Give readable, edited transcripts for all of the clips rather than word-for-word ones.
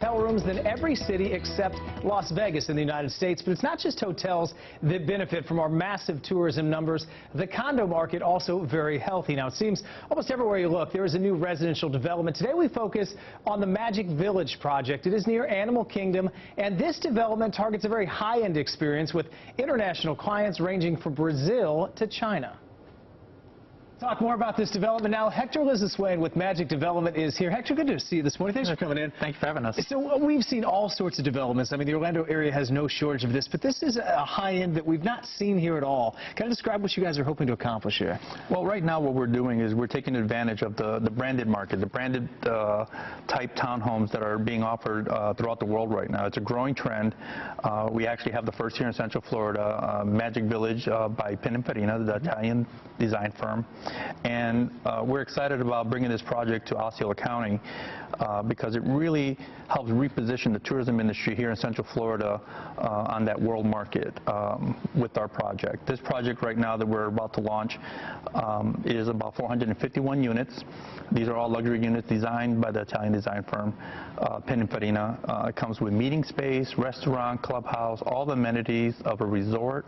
Hotel rooms than every city except Las Vegas in the United States. But it's not just hotels that benefit from our massive tourism numbers. The condo market also very healthy. Now, it seems almost everywhere you look, there is a new residential development. Today, we focus on the Magic Village project. It is near Animal Kingdom, and this development targets a very high-end experience with international clients ranging from Brazil to China. Talk more about this development now. Hector Lizasuain with Magic Development is here. Hector, good to see you this morning. Thanks for coming in. Thanks for having us. So we've seen all sorts of developments. I mean, the Orlando area has no shortage of this, but this is a high-end that we've not seen here at all. Kind of describe what you guys are hoping to accomplish here. Well, right now what we're doing is we're taking advantage of the branded market, the branded type townhomes that are being offered throughout the world right now. It's a growing trend. We actually have the first here in Central Florida, Magic Village by Pininfarina, the Italian design firm. And we're excited about bringing this project to Osceola County because it really helps reposition the tourism industry here in Central Florida on that world market with our project. This project right now that we're about to launch is about 451 units. These are all luxury units designed by the Italian design firm Pininfarina. It comes with meeting space, restaurant, clubhouse, all the amenities of a resort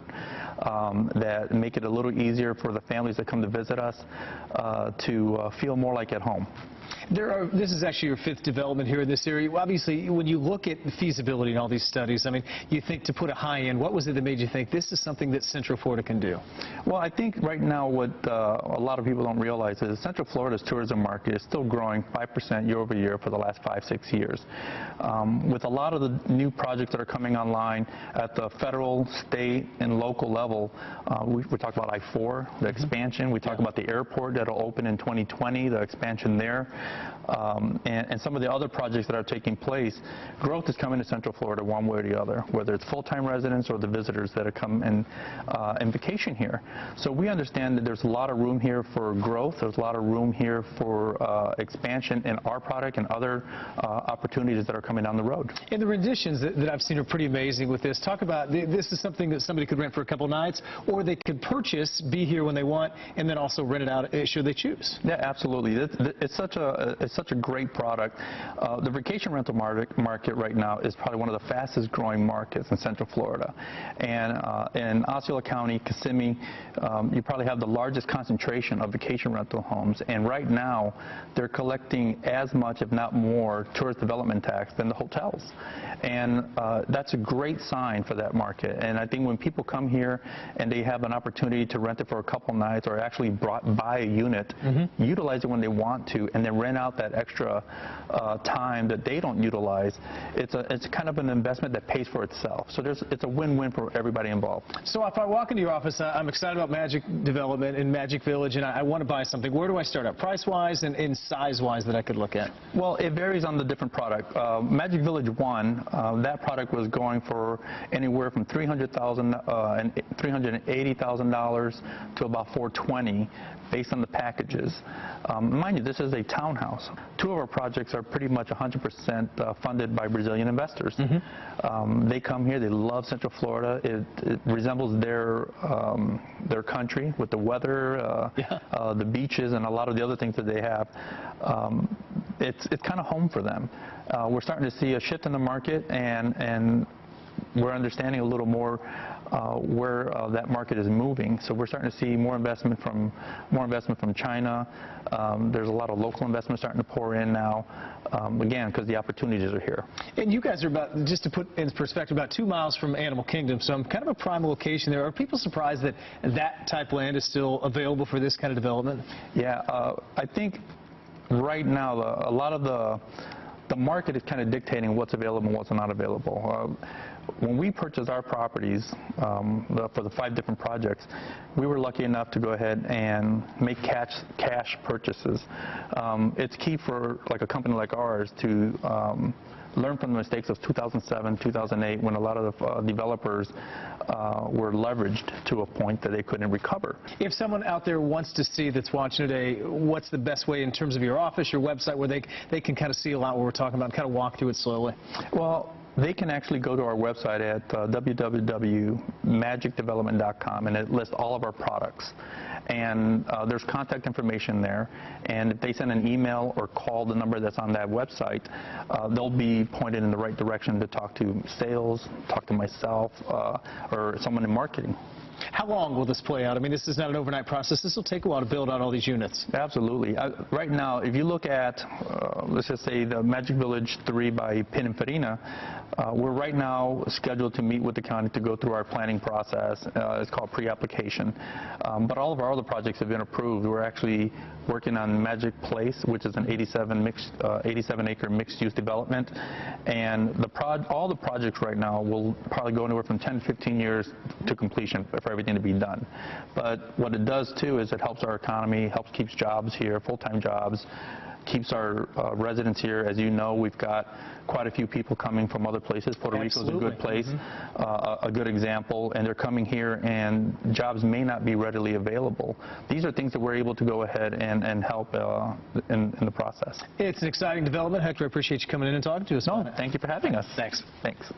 that make it a little easier for the families that come to visit us to feel more like at home. This is actually your fifth development here in this area. Obviously, when you look at the feasibility in all these studies, I mean, you think to put a high-end, what was it that made you think this is something that Central Florida can do? Well, I think right now what a lot of people don't realize is Central Florida's tourism market is still growing 5% year over year for the last 5-6 years. With a lot of the new projects that are coming online at the federal, state, and local level, we talk about I-4, the expansion. We talk about the airport that will open in 2020, the expansion there. And some of the other projects that are taking place, growth is coming to Central Florida one way or the other, whether it's full-time residents or the visitors that are come and vacation here. So we understand that there's a lot of room here for growth. There's a lot of room here for expansion in our product and other opportunities that are coming down the road. And the renditions that I've seen are pretty amazing with this. Talk about, this is something that somebody could rent for a couple nights, or they could purchase, be here when they want, and then also rent it out should they choose. Yeah, absolutely. It's such a great product. The vacation rental market right now is probably one of the fastest growing markets in Central Florida. And in Osceola County, Kissimmee, you probably have the largest concentration of vacation rental homes. And right now, they're collecting as much, if not more, tourist development tax than the hotels. And that's a great sign for that market. And I think when people come here and they have an opportunity to rent it for a couple nights or actually buy a unit, utilize it when they want to, and then rent out that extra time that they don't utilize, it's kind of an investment that pays for itself. So it's a win-win for everybody involved. So if I walk into your office, I'm excited about Magic Development in Magic Village, and I want to buy something. Where do I start at, price-wise and size-wise, that I could look at? Well, it varies on the different product. Magic Village 1, that product was going for anywhere from $300,000 and $380,000 to about $420,000 based on the packages. Mind you, this is a townhouse. Two of our projects are pretty much 100% funded by Brazilian investors. They come here, they love Central Florida. It resembles their country with the weather, the beaches, and a lot of the other things that they have. It's kind of home for them. We're starting to see a shift in the market, and we're understanding a little more where that market is moving. So we're starting to see more investment from China. There's a lot of local investment starting to pour in now, again, because the opportunities are here. And you guys are about, just to put in perspective, about 2 miles from Animal Kingdom, so kind of a prime location there. Are people surprised that that type of land is still available for this kind of development? Yeah, I think right now a lot of the market is kind of dictating what's available and what's not available. When we purchased our properties for the 5 different projects, we were lucky enough to go ahead and make cash purchases. It's key for like a company like ours to learn from the mistakes of 2007, 2008, when a lot of the developers were leveraged to a point that they couldn't recover. If someone out there wants to see, that's watching today, what's the best way in terms of your office, your website, where they can kind of see a lot what we're talking about and kind of walk through it slowly? Well, they can actually go to our website at www.magicdevelopment.com, and it lists all of our products. and there's contact information there. And if they send an email or call the number that's on that website, they'll be pointed in the right direction to talk to sales, talk to myself, or someone in marketing. How long will this play out? I mean, this is not an overnight process. This will take a while to build out all these units. Absolutely. Right now, if you look at, let's just say, the Magic Village 3 by Pininfarina, we're right now scheduled to meet with the county to go through our planning process. It's called pre-application. But all of our other projects have been approved. We're actually working on Magic Place, which is an 87-acre mixed-use development. And all the projects right now will probably go anywhere from 10 to 15 years to completion for everything to be done. But what it does, too, is it helps our economy, helps keeps jobs here, full-time jobs, keeps our residents here. As you know, we've got quite a few people coming from other places. Puerto Rico is a good place, a good example, and they're coming here, and jobs may not be readily available. These are things that we're able to go ahead and help in the process. It's an exciting development. Hector, I appreciate you coming in and talking to us. No, thank you for having us. Thanks. Thanks.